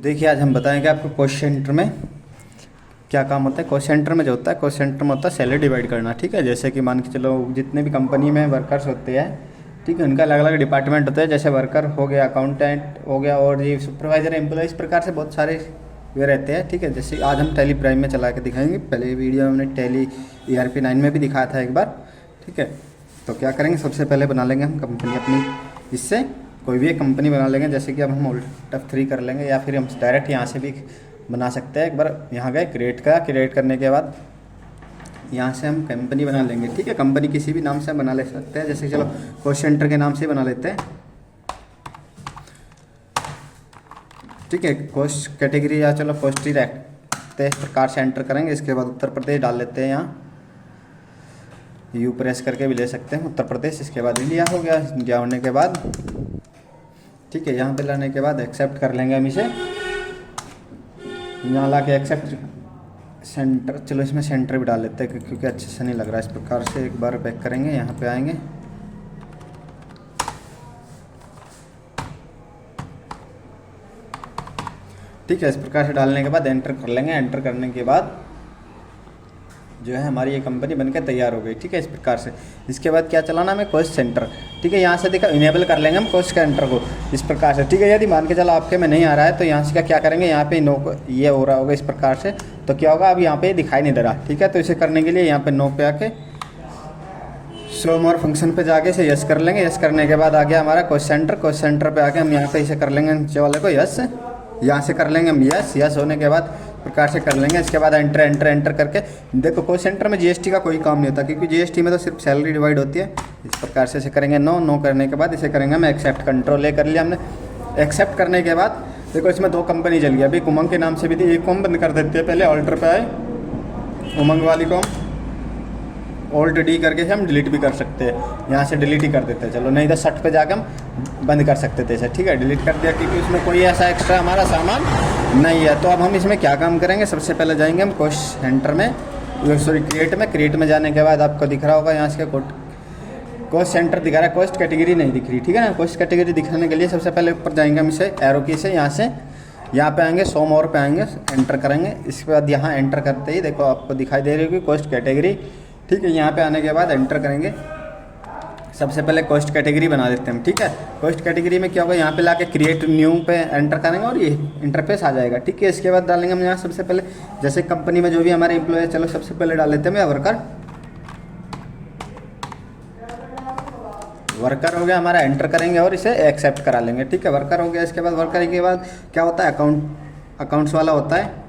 देखिए आज हम बताएंगे आपको कॉस्ट सेंटर में क्या काम होता है। कॉस्ट सेंटर में जो होता है, कॉस्ट सेंटर में होता है सैलरी डिवाइड करना। ठीक है, जैसे कि मान के चलो जितने भी कंपनी में वर्कर्स होते हैं, ठीक है, उनका अलग अलग डिपार्टमेंट होता है। जैसे वर्कर हो गया, अकाउंटेंट हो गया, और ये सुपरवाइजर, एम्प्लॉय, इस प्रकार से बहुत सारे वे रहते हैं। ठीक है, जैसे आज हम टैली प्राइम में चला के दिखाएंगे। पहले वीडियो में हमने टैली ERP 9 में भी दिखाया था एक बार। ठीक है, तो क्या करेंगे, सबसे पहले बना लेंगे हम कंपनी अपनी। इससे कोई भी एक कंपनी बना लेंगे। जैसे कि अब हम Alt F3 कर लेंगे, या फिर हम डायरेक्ट यहाँ से भी बना सकते हैं। एक बार यहाँ गए, क्रिएट करने के बाद यहाँ से हम कंपनी बना लेंगे। ठीक है, कंपनी किसी भी नाम से हम बना ले सकते हैं। जैसे चलो कॉस्ट सेंटर के नाम से बना लेते हैं। ठीक है, कॉस्ट कैटेगरी या चलो कॉस्ट ही रखते हैं, इस प्रकार से एंटर करेंगे। इसके बाद उत्तर प्रदेश डाल लेते हैं। यहाँ यू प्रेस करके भी ले सकते हैं उत्तर प्रदेश। इसके बाद इंडिया हो गया। इंडिया होने के बाद ठीक है, यहाँ पे लाने के बाद एक्सेप्ट कर लेंगे हम इसे। यहाँ ला के एक्सेप्ट सेंटर, चलो इसमें सेंटर भी डाल लेते हैं क्योंकि अच्छे से नहीं लग रहा है। इस प्रकार से एक बार बैक करेंगे, यहाँ पे आएंगे। ठीक है, इस प्रकार से डालने के बाद एंटर कर लेंगे। एंटर करने के बाद जो है हमारी ये कंपनी बनकर तैयार हो गई। ठीक है, इस प्रकार से। इसके बाद क्या चलाना हमें, कॉस्ट सेंटर। ठीक है, यहाँ से देखा इनेबल कर लेंगे हम कॉस्ट सेंटर को इस प्रकार से। ठीक है, यदि मान के चलो आपके में नहीं आ रहा है तो यहाँ से क्या करेंगे, यहाँ पे नो ये हो रहा होगा इस प्रकार से, तो क्या होगा, अब यहाँ पे दिखाई नहीं दे रहा। ठीक है, तो इसे करने के लिए यहाँ पे नो पे आके शो मोर फंक्शन पे जाके इसे यस कर लेंगे। यस करने के बाद आ गया हमारा कॉस्ट सेंटर। कॉस्ट सेंटर पे आके हम यहाँ पे इसे कर लेंगे नीचे वाले को यस। यहाँ से कर लेंगे हम यस। यस होने के बाद प्रकार से कर लेंगे। इसके बाद एंटर करके देखो, कॉस्ट सेंटर में GST का कोई काम नहीं होता क्योंकि GST में तो सिर्फ सैलरी डिवाइड होती है। इस प्रकार से इसे करेंगे नो करने के बाद इसे करेंगे हम एक्सेप्ट। कंट्रोल A कर लिया हमने। एक्सेप्ट करने के बाद देखो इसमें दो कंपनी चल गई। अभी उमंग के नाम से भी थी, एक को हम बंद कर देते हैं। पहले ऑल्टर पे आए, उमंग वाली को हम Alt D करके हम डिलीट भी कर सकते हैं। यहाँ से डिलीट ही कर देते हैं। चलो, नहीं तो 60 पे जाकर हम बंद कर सकते थे इसे। ठीक है, डिलीट कर दिया क्योंकि उसमें कोई ऐसा एक्स्ट्रा हमारा सामान नहीं है। तो अब हम इसमें क्या काम करेंगे, सबसे पहले जाएंगे हम कॉस्ट सेंटर में, क्रिएट में जाने के बाद आपको दिख रहा होगा यहाँ से कॉस्ट सेंटर दिखा रहा है, कॉस्ट कैटेगरी नहीं दिख रही। ठीक है ना, कॉस्ट कैटेगरी दिखाने के लिए सबसे पहले ऊपर जाएंगे हम इसे एरो की से, यहाँ पे आएंगे, शो मोर पे आएंगे, एंटर करेंगे। इसके बाद यहाँ एंटर करते ही देखो आपको दिखाई दे रही होगी कॉस्ट कैटेगरी। ठीक है, यहाँ पे आने के बाद एंटर करेंगे। सबसे पहले कॉस्ट कैटेगरी बना देते हैं हम। ठीक है, कॉस्ट कैटेगरी में क्या होगा, यहाँ पे लाके क्रिएट न्यू पे एंटर करेंगे और ये इंटरफेस आ जाएगा। ठीक है, इसके बाद डालेंगे हम यहाँ सबसे पहले, जैसे कंपनी में जो भी हमारे एम्प्लॉय, चलो सबसे पहले डाल लेते हैं वर्कर हो गया हमारा। एंटर करेंगे और इसे एक्सेप्ट करा लेंगे। ठीक है, वर्कर हो गया। इसके बाद वर्कर के बाद क्या होता है, अकाउंट्स वाला होता है।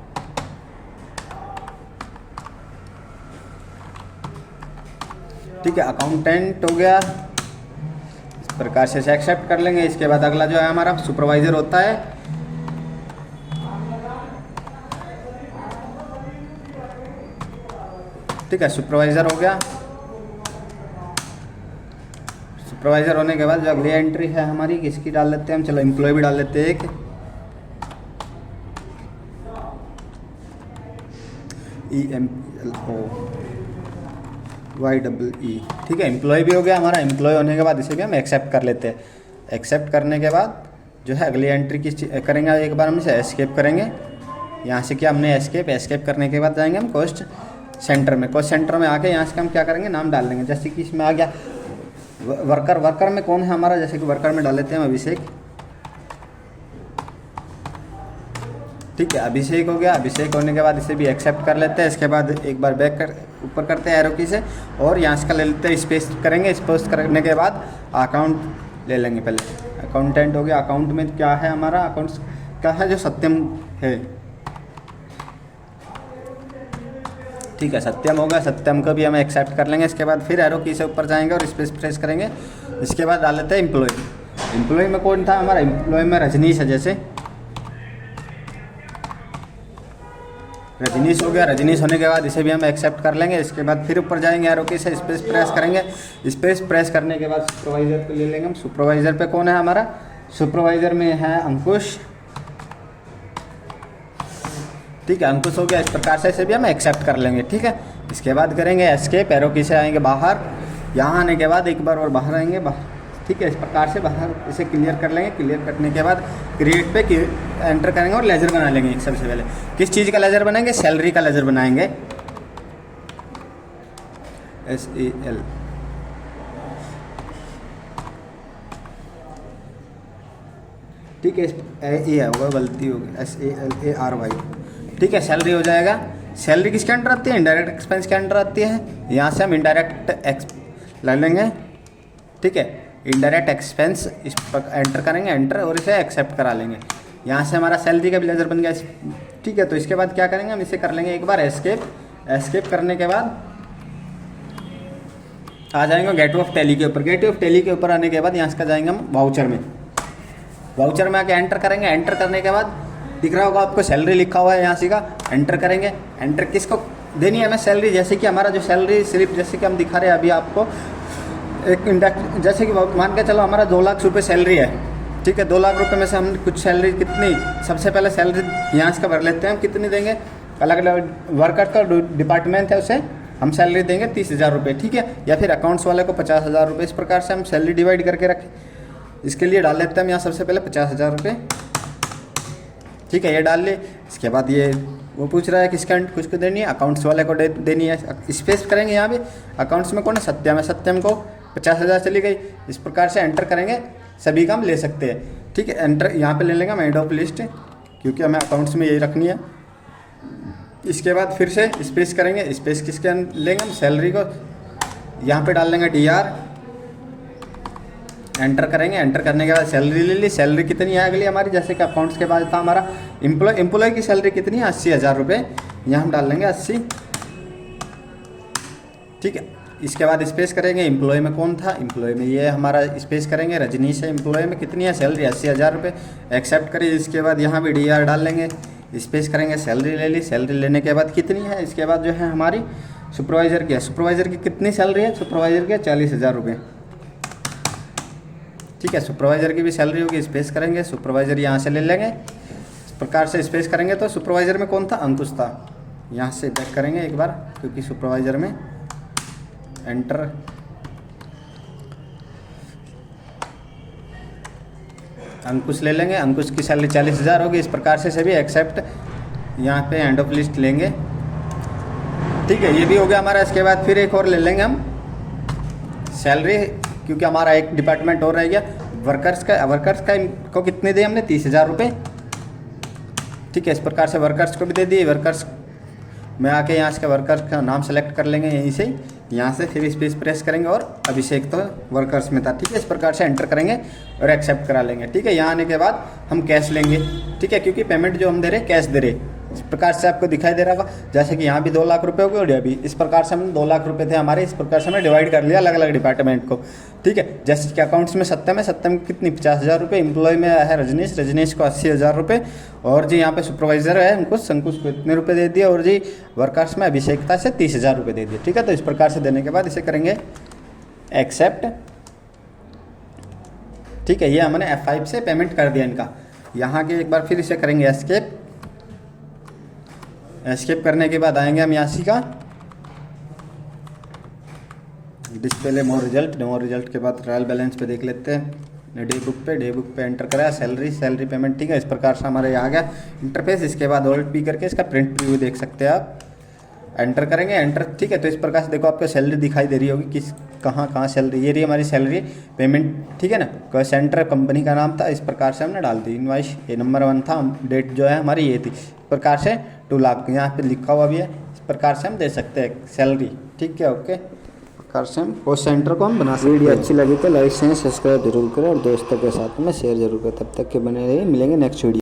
ठीक है, अकाउंटेंट हो गया। इस प्रकार से एक्सेप्ट कर लेंगे। इसके बाद अगला जो है हमारा सुपरवाइजर होता है। ठीक है, सुपरवाइजर हो गया। सुपरवाइजर होने के बाद जो अगली एंट्री है हमारी, किसकी डाल लेते हैं हम, चलो एम्प्लॉय भी डाल लेते हैं एक EMPLOYEE। ठीक है, एम्प्लॉय भी हो गया हमारा। एम्प्लॉय होने के बाद इसे भी हम एक्सेप्ट कर लेते हैं। एक्सेप्ट करने के बाद जो है अगली एंट्री की करेंगे, एक बार हम इसे एस्केप करेंगे। यहाँ से क्या हमने एस्केप करने के बाद जाएंगे हम कॉस्ट सेंटर में। कॉस्ट सेंटर में आके यहाँ से हम क्या करेंगे, नाम डाल देंगे। जैसे कि इसमें आ गया वर्कर में कौन है हमारा, जैसे कि वर्कर में डाल लेते हैं अभिषेक। ठीक है, अभिषेक हो गया। अभिषेक होने के बाद इसे भी एक्सेप्ट कर लेते हैं। इसके बाद एक बार बैक कर ऊपर करते हैं एरो की से, और यहाँ से ले लेते हैं, स्पेस करेंगे। स्पेस करने के बाद अकाउंट ले लेंगे। पहले अकाउंटेंट हो गया। अकाउंट में क्या है हमारा, अकाउंट्स का है जो सत्यम है। ठीक है, सत्यम हो गया। सत्यम को भी हम एक्सेप्ट कर लेंगे। इसके बाद फिर एरो की से ऊपर जाएंगे और स्पेस प्रेस करेंगे। इसके बाद डाल लेते हैं एम्प्लॉय। एम्प्लॉय में कौन था हमारा, एम्प्लॉय में रजनीश है। जैसे रजनीश हो गया। रजनीश होने के बाद इसे भी हम एक्सेप्ट कर लेंगे। इसके बाद फिर ऊपर जाएंगे, एरो की से स्पेस प्रेस करेंगे। स्पेस प्रेस करने के बाद सुपरवाइजर पे ले लेंगे हम। सुपरवाइजर पे कौन है हमारा, सुपरवाइजर में है अंकुश। ठीक है, अंकुश हो गया। इस प्रकार से इसे भी हम एक्सेप्ट कर लेंगे। ठीक है, इसके बाद करेंगे एस्केप, एरो की से आएंगे बाहर। यहाँ आने के बाद एक बार और बाहर आएंगे। ठीक है, इस प्रकार से बाहर इसे क्लियर कर लेंगे। क्लियर करने के बाद क्रिएट पे एंटर करेंगे और लेजर बना लेंगे। सबसे पहले किस चीज़ का लेजर बनाएंगे? सैलरी का लेजर बनाएंगे, SAL। ठीक है, ये होगा, गलती होगी, SALARY। ठीक है, सैलरी हो जाएगा। सैलरी किसके अंडर आती है? इनडायरेक्ट एक्सपेंस के अंडर आती है। यहाँ से हम इनडायरेक्ट ले लेंगे। ठीक है, इनडायरेक्ट एक्सपेंस इस पर एंटर करेंगे, एंटर, और इसे एक्सेप्ट करा लेंगे। यहाँ से हमारा सैलरी का भी लेजर बन गया। ठीक है, तो इसके बाद क्या करेंगे? हम इसे कर लेंगे एक बार एस्केप। एस्केप करने के बाद आ जाएंगे गेटवे ऑफ टैली के ऊपर। गेटवे ऑफ टैली के ऊपर आने के बाद यहाँ से जाएंगे हम वाउचर में। वाउचर में आके एंटर करेंगे। एंटर करने के बाद दिख रहा होगा आपको सैलरी लिखा हुआ है, यहाँ से का एंटर करेंगे। एंटर किसको देनी है? हमें सैलरी। जैसे कि हमारा जो सैलरी स्लिप जैसे कि हम दिखा रहे हैं अभी आपको, एक इंडेक्स, जैसे कि मान के चलो हमारा 2 लाख रुपये सैलरी है। ठीक है, 2 लाख रुपये में से हम कुछ सैलरी कितनी, सबसे पहले सैलरी यहाँ से भर लेते हैं हम, कितनी देंगे? अलग अलग वर्कर का डिपार्टमेंट है, उसे हम सैलरी देंगे 30,000 रुपये। ठीक है, या फिर अकाउंट्स वाले को 50,000 रुपये। इस प्रकार से हम सैलरी डिवाइड करके रखें। इसके लिए डाल लेते हैं हम यहाँ सबसे पहले 50,000 रुपये। ठीक है, ये डाल लिए। इसके बाद ये वो पूछ रहा है किसका कुछ को देनी है? अकाउंट्स वाले को देनी है। स्पेस करेंगे यहाँ भी। अकाउंट्स में कौन है? सत्यम है। सत्यम को 50,000 चली गई। इस प्रकार से एंटर करेंगे, सभी का हम ले सकते हैं। ठीक है, एंटर यहाँ पे ले लेंगे हम एंड ऑफ लिस्ट, क्योंकि हमें अकाउंट्स में यही रखनी है। इसके बाद फिर से स्पेस करेंगे। स्पेस किसके लेंगे? हम सैलरी को यहाँ पे डाल लेंगे DR, एंटर करेंगे। एंटर करने के बाद सैलरी ले ली। सैलरी कितनी आ गई हमारी? जैसे कि अकाउंट्स के बाद था हमारा एम्प्लॉय की सैलरी कितनी है? 80,000 रुपये। यहाँ हम डाल लेंगे 80। ठीक है, इसके बाद स्पेस करेंगे। एम्प्लॉय में कौन था? एम्प्लॉय में ये हमारा स्पेस करेंगे, रजनीश है। एम्प्लॉय में कितनी है सैलरी? 80,000 रुपये। एक्सेप्ट करिए। इसके बाद यहाँ भी DR डाल लेंगे, स्पेस करेंगे, सैलरी ले ली। सैलरी लेने के बाद कितनी है? इसके बाद जो है हमारी सुपरवाइज़र की है। सुपरवाइज़र की कितनी सैलरी है? सुपरवाइज़र की 40,000 रुपये। ठीक है, सुपरवाइज़र की भी सैलरी होगी। स्पेस करेंगे, सुपरवाइज़र यहाँ से ले लेंगे। इस प्रकार से स्पेस करेंगे तो सुपरवाइज़र में कौन था? अंकुश था। यहाँ से बैक करेंगे एक बार, क्योंकि सुपरवाइज़र में एंटर, अंकुश ले लेंगे। अंकुश की सैलरी 40,000 होगी। इस प्रकार से सभी एक्सेप्ट, यहाँ पे एंड ऑफ लिस्ट लेंगे। ठीक है, ये भी हो गया हमारा। इसके बाद फिर एक और ले लेंगे हम सैलरी, क्योंकि हमारा एक डिपार्टमेंट और रह गया। वर्कर्स का को कितने दिए हमने? 30,000 रुपये। ठीक है, इस प्रकार से वर्कर्स को भी दे दिए। वर्कर्स में आके यहाँ से वर्कर्स का नाम सेलेक्ट कर लेंगे यहीं से। यहाँ से फिर स्पेस प्रेस करेंगे और अभिषेक तो वर्कर्स में था। ठीक है, इस प्रकार से एंटर करेंगे और एक्सेप्ट करा लेंगे। ठीक है, यहाँ आने के बाद हम कैश लेंगे। ठीक है, क्योंकि पेमेंट जो हम दे रहे हैं कैश दे रहे। इस प्रकार से आपको दिखाई दे रहा होगा, जैसे कि यहाँ भी 2 लाख रुपये हो गए और यहाँ भी। इस प्रकार से हम 2 लाख रुपये थे हमारे। इस प्रकार से हमने डिवाइड कर लिया अलग अलग डिपार्टमेंट को। ठीक है, जैसे कि अकाउंट्स में सत्यम है। सत्यम की कितनी? 50,000 रुपये। एम्प्लॉय में है रजनीश। रजनीश को 80,000 रुपये। और जी यहाँ पे सुपरवाइजर है अंकुश। अंकुश को इतने रुपये दे दिए। और जी वर्कर्स में अभिषेकता से 30,000 रुपये दे दिए। ठीक है, तो इस प्रकार से देने के बाद इसे करेंगे एक्सेप्ट। ठीक है, ये हमने F5 से पेमेंट कर दिया इनका। यहाँ के एक बार फिर इसे करेंगे एस्केप। एस्केप करने के बाद आएंगे हम यहाँ का डिस्प्ले मोर रिजल्ट के बाद ट्रायल बैलेंस पे देख लेते हैं। डे बुक पे एंटर कराया सैलरी पेमेंट। ठीक है, इस प्रकार से हमारे यहाँ आ गया इंटरफेस। इसके बाद ऑल्ट पी करके इसका प्रिंट प्रीव्यू देख सकते हैं आप। एंटर करेंगे, एंटर। ठीक है, तो इस प्रकार से देखो आपको सैलरी दिखाई दे रही होगी, किस कहाँ सैलरी। ये रही हमारी सैलरी पेमेंट। ठीक है ना, कोई सेंटर कंपनी का नाम था। इस प्रकार से हमने डाल दी। इनवाइस ये नंबर 1 था। डेट जो है हमारी ये थी। इस प्रकार से 2 लाख यहाँ पे लिखा हुआ भी है। इस प्रकार से हम दे सकते हैं सैलरी। ठीक है, ओके। प्रकार से हम कॉस्ट सेंटर को हम बना सकते हैं। वीडियो अच्छी लगी तो लाइक शेयर सब्सक्राइब जरूर करें और दोस्तों के साथ में शेयर जरूर करें। तब तक के बने रहिए, मिलेंगे नेक्स्ट वीडियो।